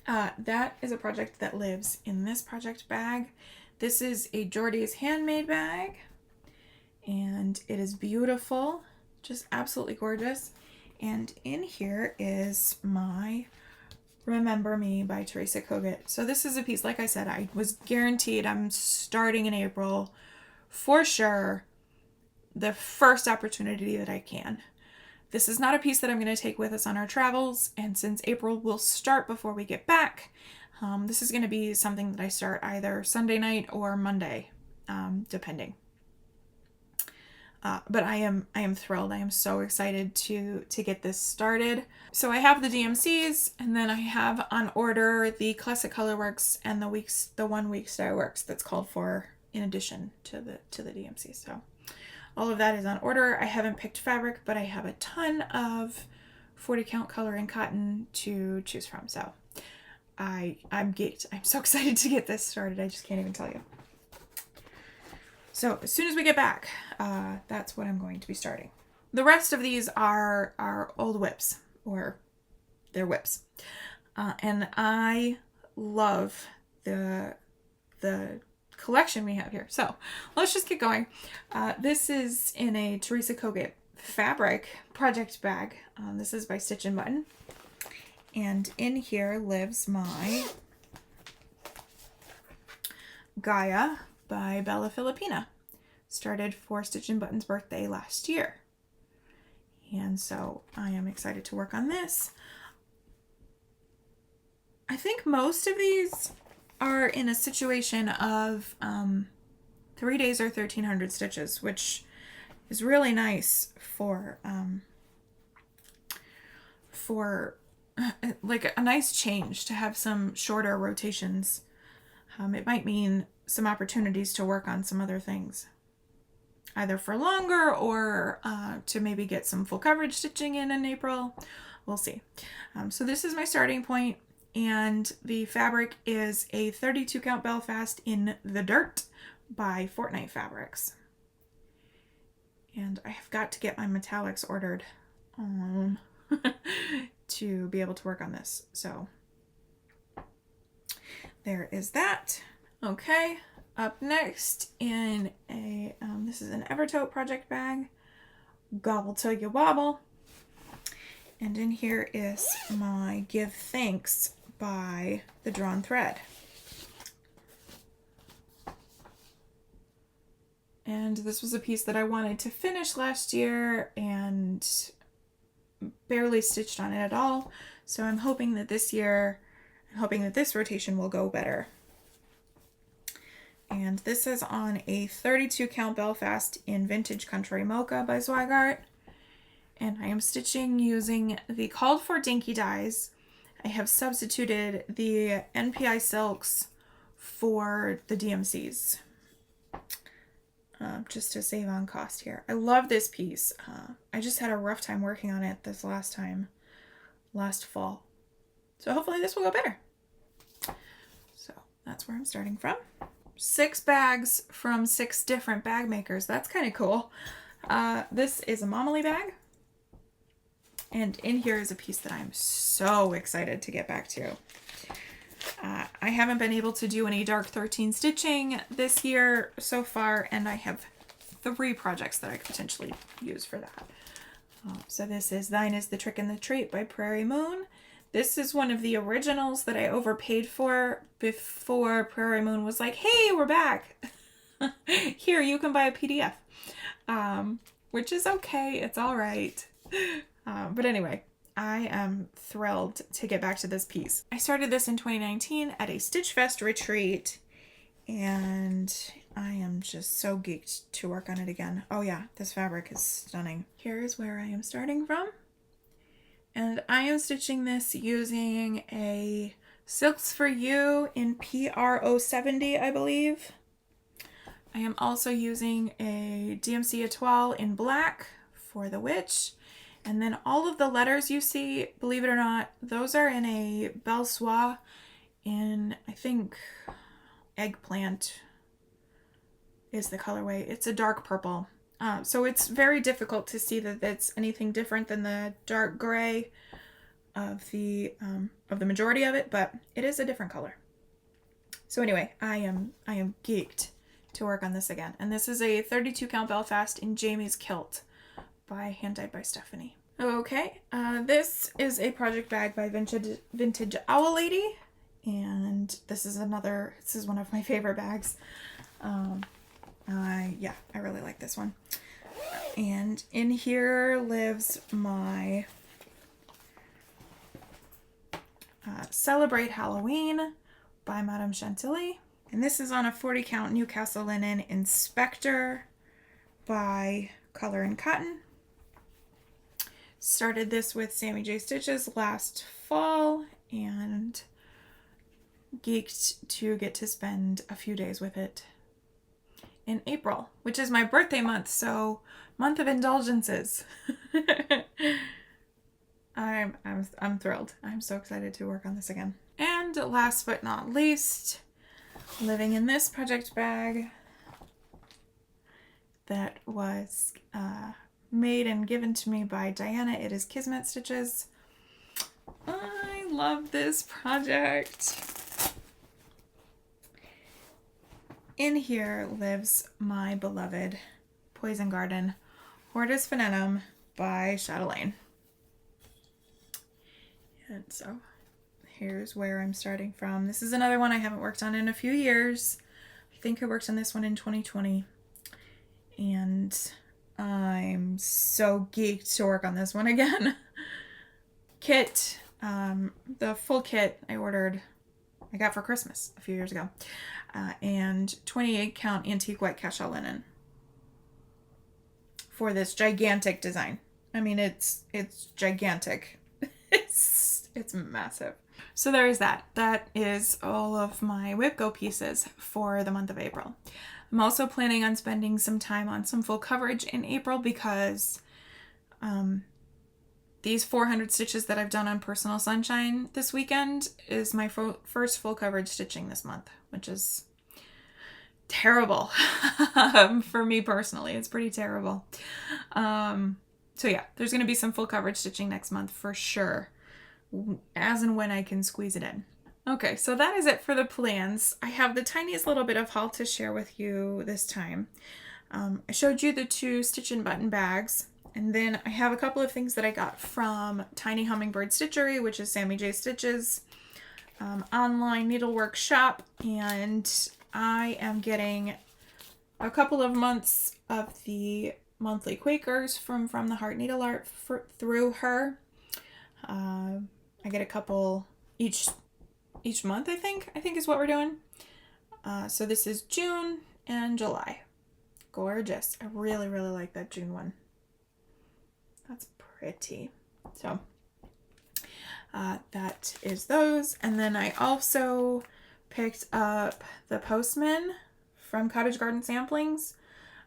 that is a project that lives in this project bag. This is a Jordy's Handmade bag, and it is beautiful, just absolutely gorgeous. And in here is my Remember Me by Teresa Kogut. So this is a piece, like I said, I was guaranteed I'm starting in April for sure, the first opportunity that I can. This is not a piece that I'm going to take with us on our travels, and since April will start before we get back, this is going to be something that I start either Sunday night or Monday, depending. But I am thrilled. I am so excited to get this started. So I have the DMCs, and then I have on order the Classic Colorworks and the 1 week Star Works that's called for in addition to the DMC. So all of that is on order. I haven't picked fabric, but I have a ton of 40 count color and cotton to choose from. So I'm geeked. I'm so excited to get this started. I just can't even tell you. So as soon as we get back, that's what I'm going to be starting. The rest of these are old whips, or they're whips. And I love the collection we have here. So let's just get going. This is in a Teresa Kogut fabric project bag. This is by Stitch and Button. And in here lives my Gaia by Bella Filipina. Started for Stitch and Button's birthday last year. And so I am excited to work on this. I think most of these are in a situation of 3 days or 1,300 stitches, which is really nice for like a nice change to have some shorter rotations. It might mean some opportunities to work on some other things, either for longer or to maybe get some full coverage stitching in April. We'll see. So this is my starting point, and the fabric is a 32 count Belfast in the Dirt by Fortnite Fabrics. And I have got to get my metallics ordered to be able to work on this. So there is that. Okay, up next in a, this is an Evertote project bag, Gobble Till You Wobble. And in here is my Give Thanks by the Drawn Thread. And this was a piece that I wanted to finish last year and barely stitched on it at all. So I'm hoping that this year, this rotation will go better. And this is on a 32 count Belfast in Vintage Country Mocha by Zweigart. And I am stitching using the called for dinky dyes. I have substituted the NPI silks for the DMCs. Just to save on cost here. I love this piece. I just had a rough time working on it this last fall. So hopefully this will go better. So that's where I'm starting from. 6 bags from 6 different bag makers. That's kind of cool. This is a Momily bag. And in here is a piece that I'm so excited to get back to. I haven't been able to do any Dark 13 stitching this year so far, and I have 3 projects that I could potentially use for that. So this is Thine is the Trick and the Treat by Prairie Moon. This is one of the originals that I overpaid for before Prairie Moon was like, hey, we're back. Here, you can buy a PDF. Which is okay. It's all right. But anyway, I am thrilled to get back to this piece. I started this in 2019 at a Stitch Fest retreat, and I am just so geeked to work on it again. Oh yeah, this fabric is stunning. Here's where I am starting from. And I am stitching this using a Silks for You in PRO70, I believe. I am also using a DMC Etoile in black for the witch. And then all of the letters you see, believe it or not, those are in a Belle Soie in, I think, Eggplant is the colorway. It's a dark purple. So it's very difficult to see that it's anything different than the dark gray of the majority of it, but it is a different color. So anyway, I am geeked to work on this again. And this is a 32 count Belfast in Jamie's Kilt by Hand Dyed by Stephanie. Okay, this is a project bag by Vintage Owl Lady, and this is one of my favorite bags. Yeah, I really like this one. And in here lives my Celebrate Halloween by Madame Chantilly. And this is on a 40 count Newcastle linen Inspector by Color and Cotton. Started this with Sammy J stitches last fall and geeked to get to spend a few days with it in April, which is my birthday month, so month of indulgences. I'm thrilled. I'm so excited to work on this again. And last but not least, living in this project bag that was made and given to me by Diana. It is Kismet Stitches. I love this project. In here lives my beloved Poison Garden Hortus Venenum by Chatelaine. And so here's where I'm starting from. This is another one I haven't worked on in a few years. I think I worked on this one in 2020. And I'm so geeked to work on this one again. Kit, the full kit I got for Christmas a few years ago. And 28 count antique white cashel linen for this gigantic design. I mean, it's gigantic. It's massive. So there is that. That is all of my WhipGo pieces for the month of April. I'm also planning on spending some time on some full coverage in April because these 400 stitches that I've done on Personal Sunshine this weekend is my first full coverage stitching this month, which is terrible for me personally. It's pretty terrible. So yeah, there's going to be some full coverage stitching next month for sure, as and when I can squeeze it in. Okay, so that is it for the plans. I have the tiniest little bit of haul to share with you this time. I showed you the 2 stitch and button bags, and then I have a couple of things that I got from Tiny Hummingbird Stitchery, which is Sammy J Stitches online needlework shop, and I am getting a couple of months of the monthly Quakers from the Heart Needleart through her. I get a couple each month, I think is what we're doing. So this is June and July. Gorgeous. I really, really like that June one. That's pretty. So that is those. And then I also picked up the Postman from Cottage Garden Samplings.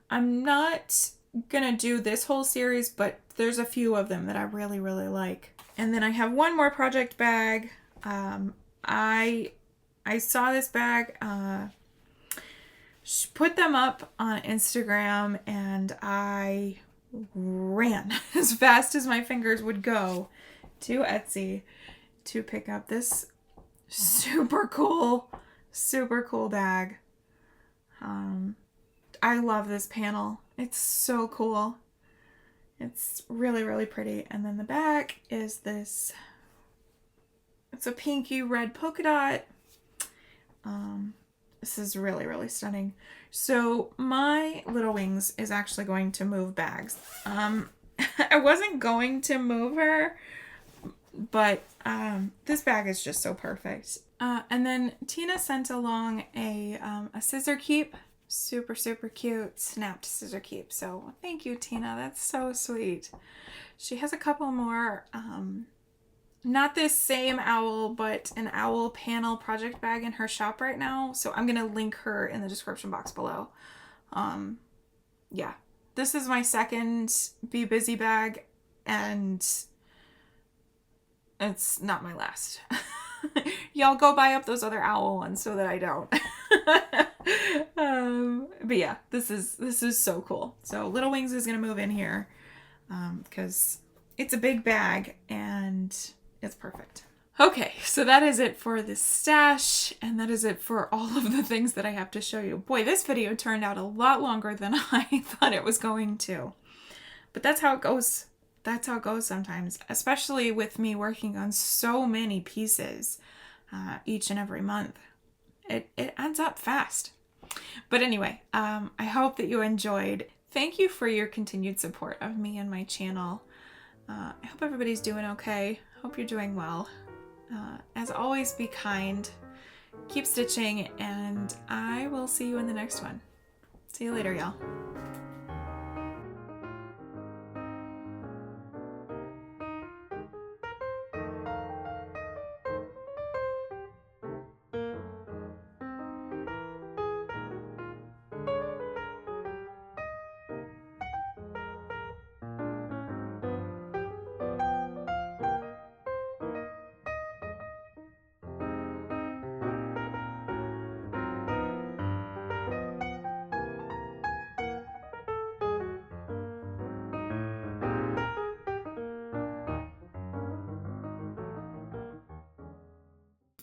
I'm not gonna do this whole series, but there's a few of them that I really, really like. And then I have one more project bag. I saw this bag, put them up on Instagram, and I ran as fast as my fingers would go to Etsy to pick up this super cool bag. I love this panel. It's so cool. It's really, really pretty. And then the back is this. It's a pinky red polka dot. This is really, really stunning. So my Little Wings is actually going to move bags. I wasn't going to move her, but this bag is just so perfect. And then Tina sent along a scissor keep. Super, super cute snapped scissor keep. So thank you, Tina. That's so sweet. She has a couple more, not this same owl, but an owl panel project bag in her shop right now. So I'm going to link her in the description box below. Yeah, this is my second Be Busy bag, and it's not my last. Y'all go buy up those other owl ones so that I don't. But yeah, this is so cool. So Little Wings is gonna move in here because it's a big bag and it's perfect. Okay, so that is it for the stash, and that is it for all of the things that I have to show you. Boy, this video turned out a lot longer than I thought it was going to, but that's how it goes. That's how it goes sometimes, especially with me working on so many pieces each and every month. It adds up fast. But anyway, I hope that you enjoyed. Thank you for your continued support of me and my channel. I hope everybody's doing okay. Hope you're doing well. As always, be kind, keep stitching, and I will see you in the next one. See you later, y'all.